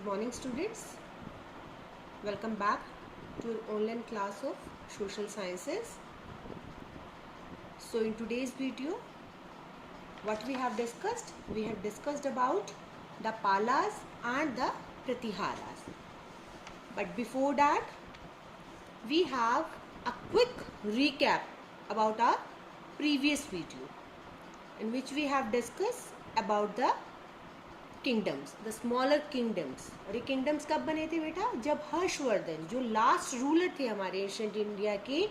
morning students, welcome back to your online class of social sciences. So in today's video what we have discussed about the Palas and the Pratiharas. But before that we have a quick recap about our previous video in which we have discussed about the kingdoms, the smaller kingdoms. और ये kingdoms कब बने थे बेटा? जब हर्षवर्धन जो last ruler थे हमारे एशियंट इंडिया के,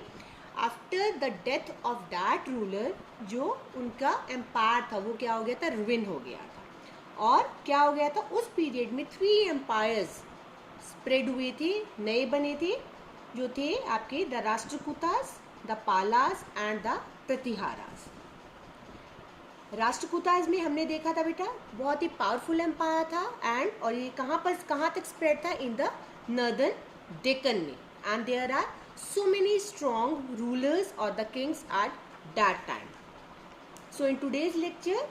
after the death of that ruler जो उनका एम्पायर था वो क्या हो गया था? रुइन हो गया था. और क्या हो गया था? उस पीरियड में 3 एम्पायर्स स्प्रेड हुए थे, नए बने थे, जो थे आपके the Rashtrakutas, the Palas and the Pratiharas. Rashtrakutas में हमने देखा था बेटा बहुत ही पावरफुल एम्पायर था एंड और ये कहाँ तक स्प्रेड था? इन द नॉर्दर्न डेक्कन में. And there are so many strong rulers और the kings at that time. So in today's lecture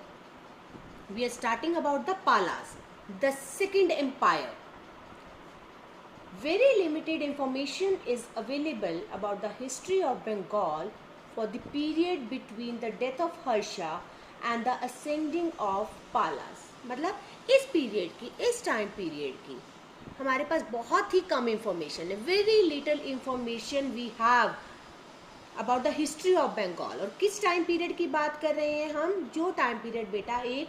we are starting about the Palas, the second empire. Very limited information is available about the history of Bengal for the period between the death of Harsha and the ascending of Palas. मतलब इस period की, इस time period की हमारे पास बहुत ही कम इंफॉर्मेशन है. Very little information we have about the history of Bengal. और किस टाइम पीरियड की बात कर रहे हैं हम? जो टाइम पीरियड बेटा एक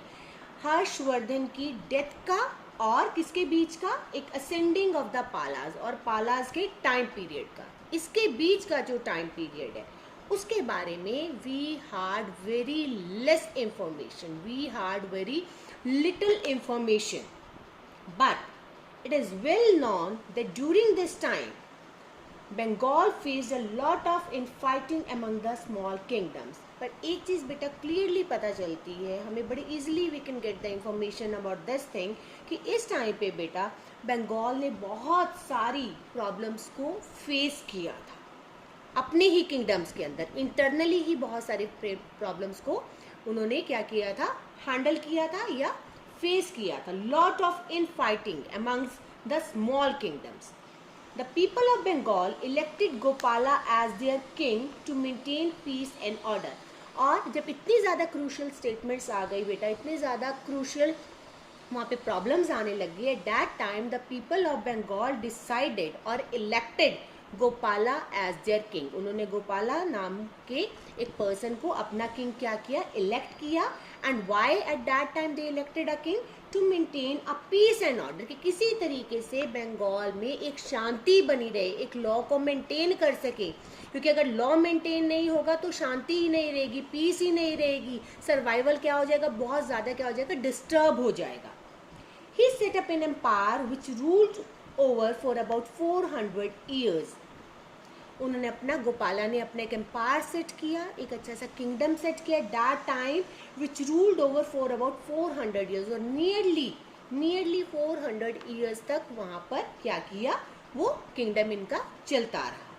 हर्षवर्धन की डेथ का और किसके बीच का? एक असेंडिंग ऑफ द पालास और पालास के टाइम पीरियड का, इसके बीच का जो टाइम पीरियड है उसके बारे में we had very less information, we had very little information. But it is well known that during this time Bengal faced a lot of infighting among the small kingdoms. पर एक चीज़ बेटा क्लियरली पता चलती है हमें, बड़ी easily we can get the information about this thing कि इस टाइम पे बेटा बंगाल ने बहुत सारी प्रॉब्लम्स को फेस किया था अपने ही किंगडम्स के अंदर. इंटरनली ही बहुत सारे प्रॉब्लम्स को उन्होंने क्या किया था? हैंडल किया था या फेस किया था. Lot of infighting amongst the small kingdoms. The people of Bengal elected Gopala as their king to maintain peace and order. और जब इतनी ज़्यादा क्रूशल स्टेटमेंट्स आ गई बेटा, इतने ज़्यादा क्रूशल वहाँ पे प्रॉब्लम्स आने लग गई, at that time the people of Bengal decided और elected Gopala as their king. उन्होंने गोपाला नाम के एक पर्सन को अपना किंग क्या किया? इलेक्ट किया. And why at that time they elected a king? To maintain a peace and order, कि किसी तरीके से बंगाल में एक शांति बनी रहे, एक लॉ को मेंटेन कर सके. क्योंकि अगर लॉ मेंटेन नहीं होगा तो शांति ही नहीं रहेगी, पीस ही नहीं रहेगी, सर्वाइवल क्या हो जाएगा? बहुत ज़्यादा क्या हो जाएगा? डिस्टर्ब हो जाएगा. He set up an empire which ruled over for about 400 years. उन्होंने अपना, गोपाला ने अपना एक एम्पायर सेट किया, एक अच्छा सा किंगडम सेट किया that time which ruled over for about 400 years. और नियरली 400 ईयर्स तक वहाँ पर क्या किया? वो किंगडम इनका चलता रहा.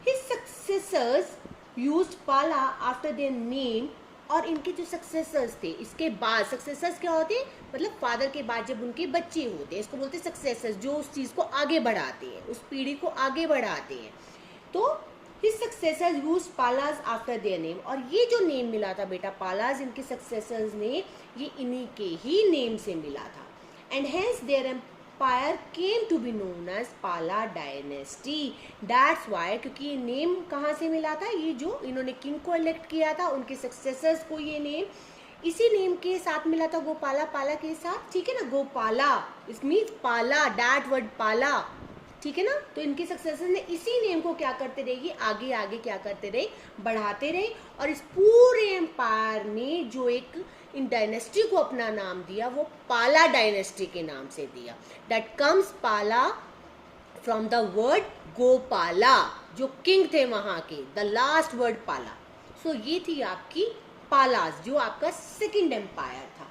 हिज सक्सेसर्स यूज्ड पाला आफ्टर देयर नेम. और इनके जो सक्सेसर्स थे, इसके बाद सक्सेसर्स क्या होते हैं? मतलब फादर के बाद जब उनके बच्चे होते हैं, इसको बोलते हैं सक्सेसर्स, जो उस चीज़ को आगे बढ़ाते हैं, उस पीढ़ी को आगे बढ़ाते हैं. तो his successors used Palas after their name. और ये जो नेम मिला था बेटा पालास, इनके सक्सेसर्स ने ये इन्हीं के ही नेम से मिला था. And hence their empire came to be known as Pala dynasty. That's why, क्योंकि ये नेम कहाँ से मिला था? ये जो इन्होंने किंग को इलेक्ट किया था, उनके सक्सेसर्स को ये नेम इसी नेम के साथ मिला था, गोपाला, पाला के साथ. ठीक है ना? गोपाला इट मीन्स पाला, दैट वर्ड पाला. ठीक है ना? तो इनके सक्सेसर ने इसी नेम को क्या करते रहेगी? आगे आगे क्या करते रहे? बढ़ाते रहे. और इस पूरे एम्पायर में जो एक इन डायनेस्टी को अपना नाम दिया वो पाला डायनेस्टी के नाम से दिया. दैट कम्स पाला फ्रॉम द वर्ड गोपाला, जो किंग थे वहाँ के, द लास्ट वर्ड पाला. सो ये थी आपकी पालास, जो आपका सेकेंड एम्पायर था.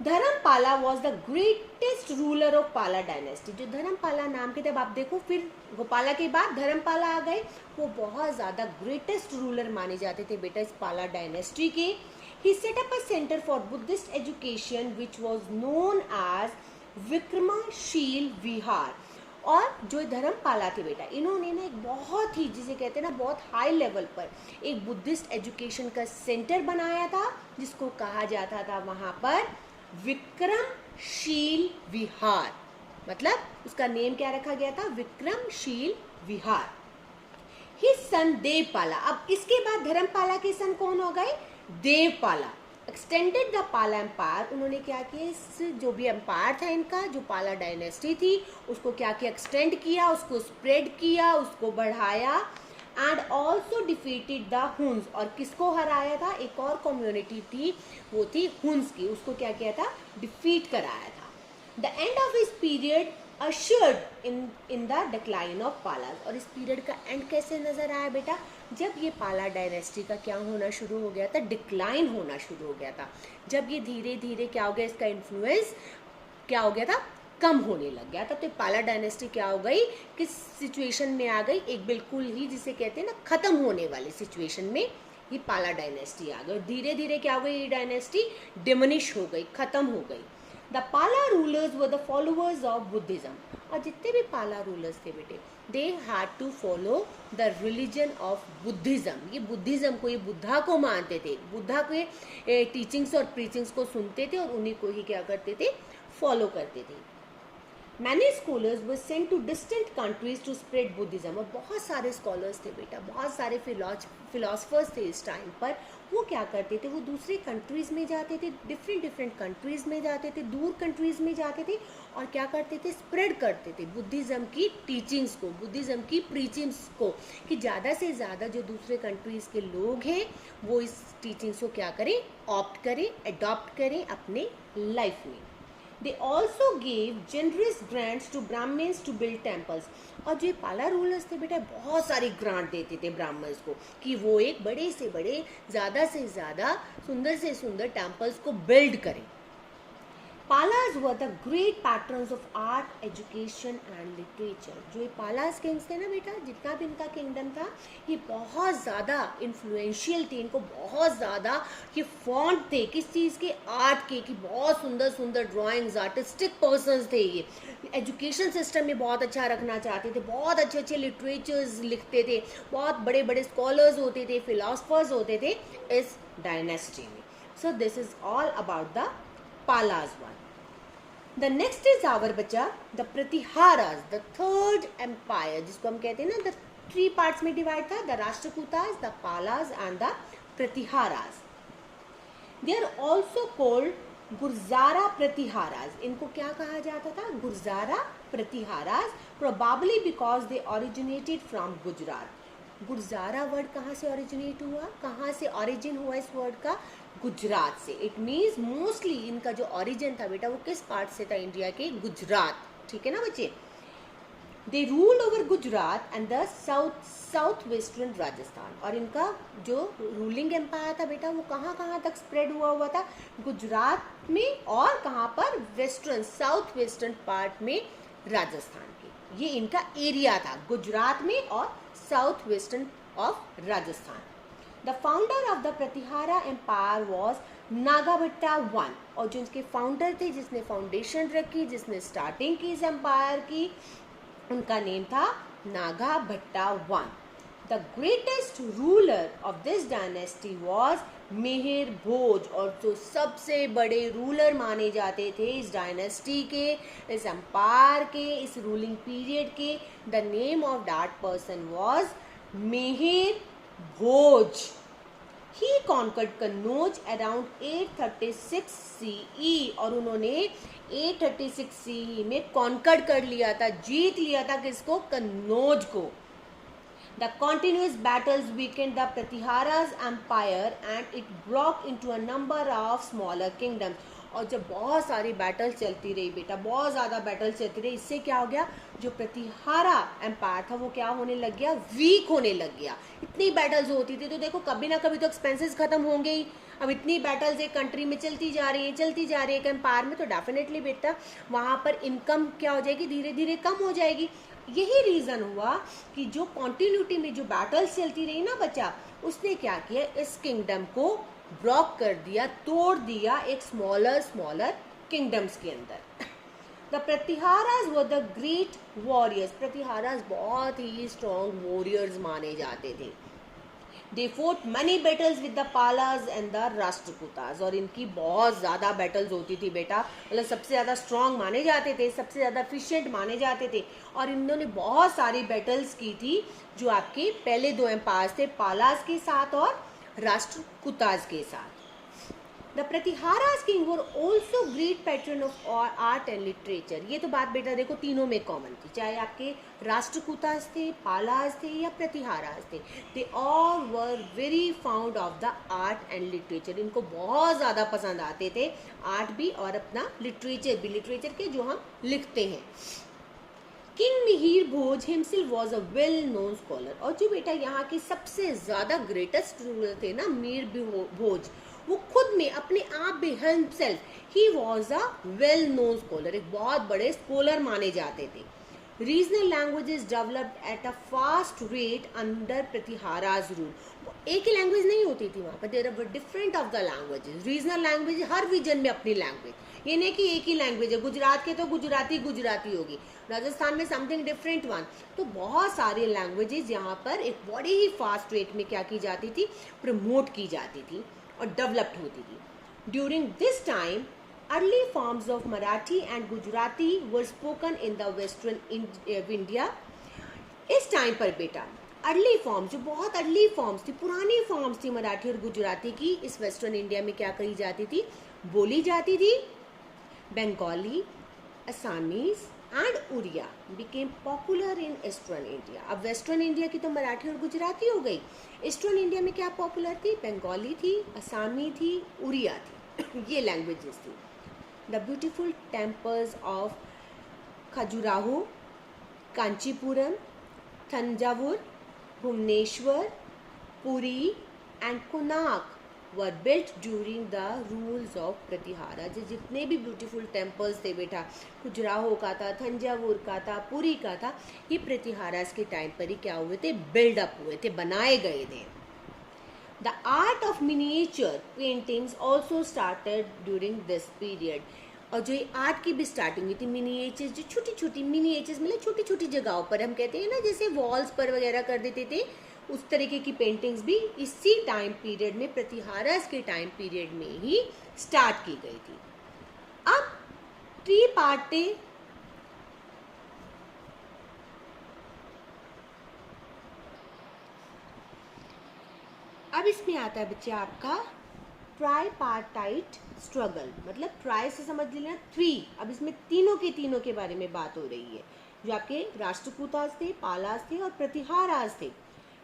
Dharmapala was the greatest ruler of पाला डायनेस्टी. जो धर्मपाला नाम के, तब आप देखो फिर गोपाला के बाद धर्मपाला आ गए, वो बहुत ज़्यादा ग्रेटेस्ट रूलर माने जाते थे बेटा इस पाला डायनेस्टी के. He set up a center for Buddhist education which was known as Vikramshila विहार। और जो धर्मपाला थे बेटा, इन्होंने ना एक बहुत ही, जिसे कहते हैं ना, बहुत हाई लेवल पर एक बुद्धिस्ट एजुकेशन का सेंटर बनाया था, जिसको कहा जाता था वहाँ पर विक्रमशील विहार। मतलब उसका नेम क्या रखा गया था? विक्रमशील विहार। His son Devapala. अब इसके बाद धर्मपाला के सन कौन हो गए? देवपाला। एक्सटेंडेड द पाला एम्पायर। उन्होंने क्या किया, इस जो भी एम्पायर था इनका, जो पाला डायनेस्टी थी, उसको क्या किया? एक्सटेंड किया, उसको स्प्रेड किया, उसको बढ़ाया। And also defeated the Hund's. और किसको हराया था? एक और कम्युनिटी थी, वो थी हुन्स की, उसको क्या किया था? डिफीट कराया था। The end of his period assured in the decline of पालास। और इस पीरियड का एंड कैसे नजर आया बेटा? जब ये पाला डायनेस्टी का क्या होना शुरू हो गया था? डिक्लाइन होना शुरू हो गया था। जब ये धीरे धीरे क्या हो गया, इसका इन्फ्लुएंस क्या हो गया था? कम होने लग गया था। तो पाला डायनेस्टी क्या हो गई? किस सिचुएशन में आ गई? एक बिल्कुल ही जिसे कहते हैं ना खत्म होने वाली सिचुएशन में ये पाला डायनेस्टी आ गई। धीरे धीरे क्या हो गई? ये डायनेस्टी डिमिनिश हो गई, खत्म हो गई। The Pala rulers were the followers of Buddhism। और जितने भी पाला रूलर्स थे बेटे, they had to follow the religion of Buddhism। ये बुद्धिज्म को, ये बुद्धा को मानते थे, बुद्धा के टीचिंग्स और प्रीचिंग्स को सुनते थे और उन्हीं को ही क्या करते थे? फॉलो करते थे। Many scholars were sent to distant countries to spread Buddhism। और बहुत सारे स्कॉलर्स थे बेटा, बहुत सारे फिलोसफर्स थे इस टाइम पर। वो क्या करते थे? वो दूसरे कंट्रीज़ में जाते थे, डिफरेंट कंट्रीज़ में जाते थे, दूर कंट्रीज़ में जाते थे और क्या करते थे? स्प्रेड करते थे बुद्धिज़्म की टीचिंग्स को, बुद्धिज़्म की प्रीचिंग्स को, कि ज़्यादा से ज़्यादा जो दूसरे कंट्रीज़ के लोग हैं वो इस टीचिंग्स को क्या करें? ऑप्ट करें, अडॉप्ट करें अपने लाइफ में। They also gave generous grants to Brahmins to build temples। और जो पाला रूलर्स थे बेटा, बहुत सारी ग्रांट देते थे ब्राह्मण्स को कि वो एक बड़े से बड़े, ज़्यादा से ज़्यादा, सुंदर से सुंदर टेम्पल्स को बिल्ड करें। Palas were the great patrons of art, education and literature. जो ये पालास किंग्स थे ना बेटा, जितना भी इनका किंगडम था, ये बहुत ज़्यादा इन्फ्लुएंशियल थे, इनको बहुत ज़्यादा ये फॉन्ट थे किस चीज़ के? आर्ट के, कि बहुत सुंदर सुंदर ड्राइंग्स, आर्टिस्टिक पर्सनस थे ये। एजुकेशन सिस्टम में बहुत अच्छा रखना चाहते थे, बहुत अच्छे अच्छे लिटरेचर्स लिखते थे, बहुत बड़े बड़े स्कॉलर्स होते थे, फिलोसफर्स होते थे इस डायनेस्टी में। So this is all about the Palas one. The next is our बच्चा the Pratiharas, the third empire, जिसको हम कहते हैं ना, the three parts में डिवाइड था, the Rashtrakutas, the Palas and the Pratiharas. They are also called Gurjara Pratiharas. इनको क्या कहा जाता था? Gurjara Pratiharas, probably because they originated from Gujarat. Gurjara word कहाँ से ओरिजिनेट हुआ? कहाँ से ओरिजिन हुआ इस वर्ड का? गुजरात से। इट मीन्स मोस्टली इनका जो ओरिजिन था बेटा, वो किस पार्ट से था? इंडिया के गुजरात। ठीक है ना बच्चे? They rule over Gujarat and the south western Rajasthan. और इनका जो रूलिंग एम्पायर था बेटा, वो कहाँ कहाँ तक स्प्रेड हुआ था? गुजरात में और कहाँ पर? वेस्टर्न, साउथ वेस्टर्न पार्ट में राजस्थान के। ये इनका एरिया था, गुजरात में और south western of Rajasthan. The founder of the Pratihara empire was Nagabhatta one. और जो इसके फाउंडर थे, जिसने फाउंडेशन रखी, जिसने स्टार्टिंग की इस एम्पायर की, उनका नेम था Nagabhatta one. The greatest ruler of this dynasty was Mihir Bhoj. और जो सबसे बड़े रूलर माने जाते थे इस डायनेस्टी के, इस एम्पायर के, इस रूलिंग पीरियड के, the name of that person was Mihir Bhoj. He conquered Kannauj around 836 CE। और उन्होंने 836 CE में कॉन्कर्ड कर लिया था, जीत लिया था किसको? कन्नौज को। The continuous battles weakened the Pratihara's empire and it broke into a number of smaller kingdoms। और जब बहुत सारी बैटल चलती रही बेटा, बहुत ज़्यादा बैटल चलती रही, इससे क्या हो गया? जो प्रतिहारा एम्पायर था वो क्या होने लग गया? वीक होने लग गया। इतनी बैटल्स होती थी तो देखो, कभी ना कभी तो एक्सपेंसेस खत्म होंगे ही। अब इतनी बैटल्स एक कंट्री में चलती जा रही है एक एम्पायर में, तो डेफिनेटली बेटा वहाँ पर इनकम क्या हो जाएगी? धीरे धीरे कम हो जाएगी। यही रीज़न हुआ कि जो कॉन्टिन्यूटी में जो बैटल्स चलती रही ना बच्चा, उसने क्या किया? इस किंगडम को ब्लॉक कर दिया, तोड़ दिया एक स्मॉलर किंगडम्स के अंदर। The Pratiharas were the great warriors, Pratiharas बहुत ही स्ट्रॉन्ग वॉरियर्स माने जाते थे. They fought many battles with the Palas and the Rashtrakutas, और इनकी बहुत ज़्यादा बैटल्स होती थी बेटा, मतलब सबसे ज़्यादा स्ट्रॉन्ग माने जाते थे, सबसे ज़्यादा एफिशिएंट माने जाते थे, और इन्होंने बहुत सारी बैटल्स की थी जो आपके पहले दो एम्पायर्स थे, पालास के साथ और राष्ट्रकूतास के साथ. The Pratiharas king were also great patron of art and literature. ये तो बात बेटा देखो तीनों में कॉमन थी, चाहे आपके राष्ट्रकूतास थे, पालास थे या प्रतिहारास थे. They all were very fond of the art and literature. इनको बहुत ज़्यादा पसंद आते थे आर्ट भी और अपना लिटरेचर भी, लिटरेचर के जो हम लिखते हैं. King Mihir Bhoj himself was a well known scholar, और जो बेटा यहाँ के सबसे ज़्यादा ग्रेटेस्ट रूलर थे ना मिहिर भोज, वो खुद में अपने आप भी himself he was a well known scholar, एक बहुत बड़े स्कॉलर माने जाते थे. Regional languages developed at a fast rate under Pratiharas rule. एक ही लैंग्वेज नहीं होती थी वहाँ पर, there were different of the languages. Regional language, हर रीजन में अपनी लैंग्वेज, ये नहीं कि एक ही लैंग्वेज है, गुजरात के तो गुजराती गुजराती होगी, राजस्थान में समथिंग डिफरेंट वन. तो बहुत सारे लैंग्वेजेस यहाँ पर एक बड़े ही फास्ट रेट में क्या की जाती थी, प्रमोट की जाती थी और डेवलप्ड होती थी. During this time early forms of Marathi and Gujarati were spoken in the western India. इस टाइम पर बेटा अर्ली फॉर्म्स, जो बहुत अर्ली फॉर्म्स थी, पुरानी फॉर्म्स थी मराठी और गुजराती की, इस वेस्टर्न इंडिया में क्या कही जाती थी, बोली जाती थी. Bengali, Assamese and Oriya became popular in eastern India. अब वेस्टर्न इंडिया की तो मराठी और गुजराती हो गई, ईस्टर्न इंडिया में क्या पॉपुलर थी, बंगाली थी, असामी थी, उड़िया थी, ये लैंग्वेजेस थी. The beautiful temples of Khajuraho, Kanchipuram, Thanjavur, Bhubaneswar, Puri and Konark were built during the rules of Pratihara. जितने भी ब्यूटीफुल टेम्पल्स थे बेटा, खजुराहो का था, थंजावुर का था, पुरी का था, ये प्रतिहारास के टाइम पर ही क्या हुए थे, बिल्डअप हुए थे, बनाए गए थे. The art of miniature paintings also started during this period. और जो ये आर्ट की भी स्टार्टिंग हुई थी, मिनिएचर्स, जो छोटी छोटी मिनिएचर्स मतलब छोटी छोटी जगहों पर हम कहते हैं ना, जैसे वॉल्स पर वगैरह कर देते थे, उस तरीके की पेंटिंग्स भी इसी टाइम पीरियड में, प्रतिहारास के टाइम पीरियड में ही स्टार्ट की गई थी. अब ट्री पार्टे अब इसमें आता है बच्चे आपका ट्राईपार्टाइट स्ट्रगल. मतलब ट्राई से समझ लेना थ्री, अब इसमें तीनों के बारे में बात हो रही है, जो आपके राष्ट्रकूतास थे, पालास थे और प्रतिहारास थे.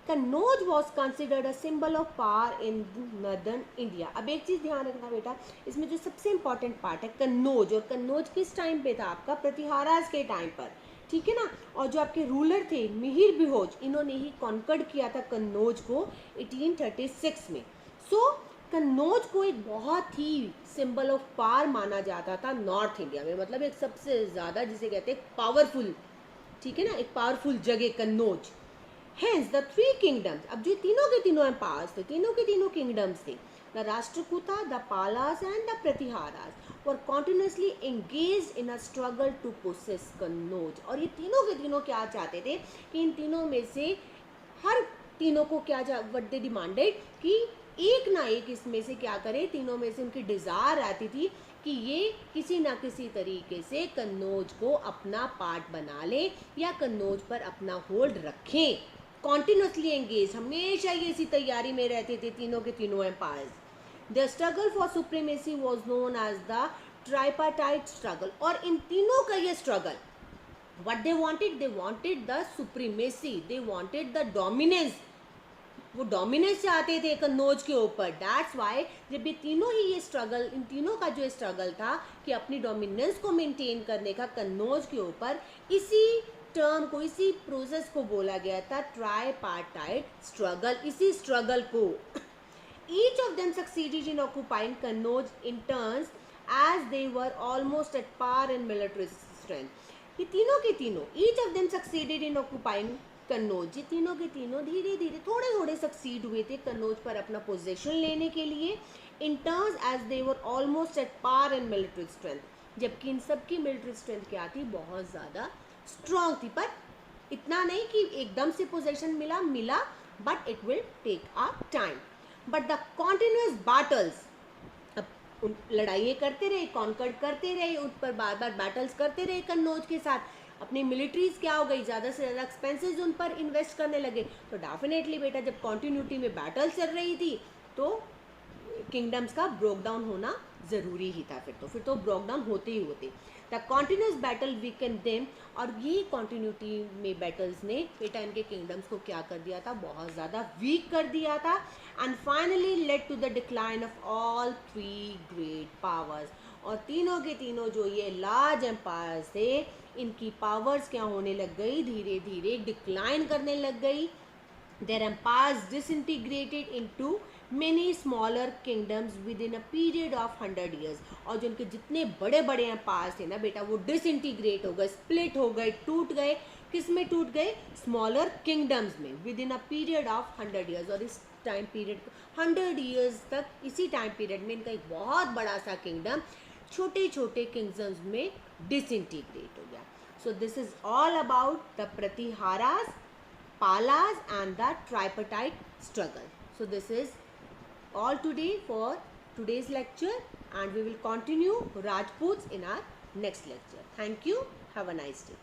Kannauj was considered a symbol of power in northern India. अब एक चीज़ ध्यान रखना बेटा, इसमें जो सबसे इंपॉर्टेंट पार्ट है कन्नौज, और कन्नौज किस टाइम पे था आपका, प्रतिहारास के टाइम पर, ठीक है ना. और जो आपके रूलर थे मिहिर भोज, इन्होंने ही कॉन्कर्ड किया था कन्नौज को 1836 में. सो कन्नौज को एक बहुत ही सिंबल ऑफ पावर माना जाता था नॉर्थ इंडिया में, मतलब एक सबसे ज़्यादा जिसे कहते हैं पावरफुल, ठीक है ना, एक पावरफुल जगह Kannauj. Hence the three kingdoms, अब जो तीनों के तीनों empires थे, तीनों के तीनों kingdoms थे, the Rashtrakuta, the Palas and the Pratiharas were continuously engaged in a struggle to possess Kannauj. और ये तीनों के तीनों क्या चाहते थे कि इन तीनों में से हर तीनों को क्या what they demanded कि एक ना एक इसमें से क्या करे, तीनों में से उनकी डिज़ायर आती थी कि ये किसी ना किसी तरीके से कन्नौज को अपना पार्ट बना ले या कन्नौज पर अपना होल्ड रखें. कॉन्टिन्यूसली एंगेज, हमेशा ये इसी तैयारी में रहते थे तीनों के तीनों empires. The struggle for supremacy was known as the tripartite struggle. और इन तीनों का ये struggle, what they wanted the supremacy, they wanted the dominance, वो डोमिनेंस चाहते थे कन्नौज के ऊपर. दैट्स वाई जब ये तीनों ही ये स्ट्रगल, इन तीनों का जो स्ट्रगल था कि अपनी डोमिनेंस को मेंटेन करने का कन्नौज के ऊपर, इसी टर्म को, इसी प्रोसेस को बोला गया था ट्राईपार्टाइट स्ट्रगल. इसी स्ट्रगल को each of them succeeded in occupying Kannauj in turns as they were almost at par in military strength. ये तीनों के तीनों, each of them succeeded in occupying Kannauj, ये तीनों के तीनों धीरे धीरे थोड़े थोड़े सक्सीड हुए थे कन्नौज पर अपना पोजीशन लेने के लिए. In turns as they were almost at par in military strength, जबकि इन सब की मिलिट्री स्ट्रेंथ क्या थी, बहुत ज़्यादा स्ट्रॉन्ग थी, पर इतना नहीं कि एकदम से पोजेशन मिला, but it will take a time. But the continuous battles, अब लड़ाइयाँ करते रहे, कॉन्कर्ड करते रहे, उन पर बार बार बैटल्स करते रहे कन्नौज के साथ, अपनी मिलिट्रीज क्या हो गई, ज़्यादा से ज़्यादा एक्सपेंसेस उन पर इन्वेस्ट करने लगे। तो डेफिनेटली बेटा जब कॉन्टिन्यूटी में बैटल चल रही थी तो किंगडम्स का ब्रोक डाउन होना ज़रूरी ही था, फिर तो ब्रोक डाउन होते ही होते। The continuous battle weaken them, और ये कॉन्टिन्यूटी में बैटल्स ने बेटा इनके किंगडम्स को क्या कर दिया था, बहुत ज़्यादा वीक कर दिया था। And finally led to the decline of all three great powers, और तीनों के तीनों जो ये लार्ज एम्पायर्स थे, इनकी पावर्स क्या होने लग गई, धीरे धीरे डिक्लाइन करने लग गई। Their empires disintegrated into many smaller kingdoms within a period of 100 years, और जो उनके जितने बड़े बड़े एम्पायर्स थे ना बेटा, वो डिसइंटीग्रेट हो गए, स्प्लिट हो गए, टूट गए। किस में टूट गए, स्मॉलर किंगडम्स में, with in a period of 100 years. और इस टाइम पीरियड 100 ईयर्स तक, इसी टाइम पीरियड में इनका एक बहुत बड़ा सा किंगडम छोटे छोटे किंगडम्स में डिसइंटीग्रेट हो गया। सो this is all about the Pratiharas, Palas and the tripartite struggle. So this is all today for today's lecture, and we will continue Rajputs in our next lecture. Thank you. Have a nice day.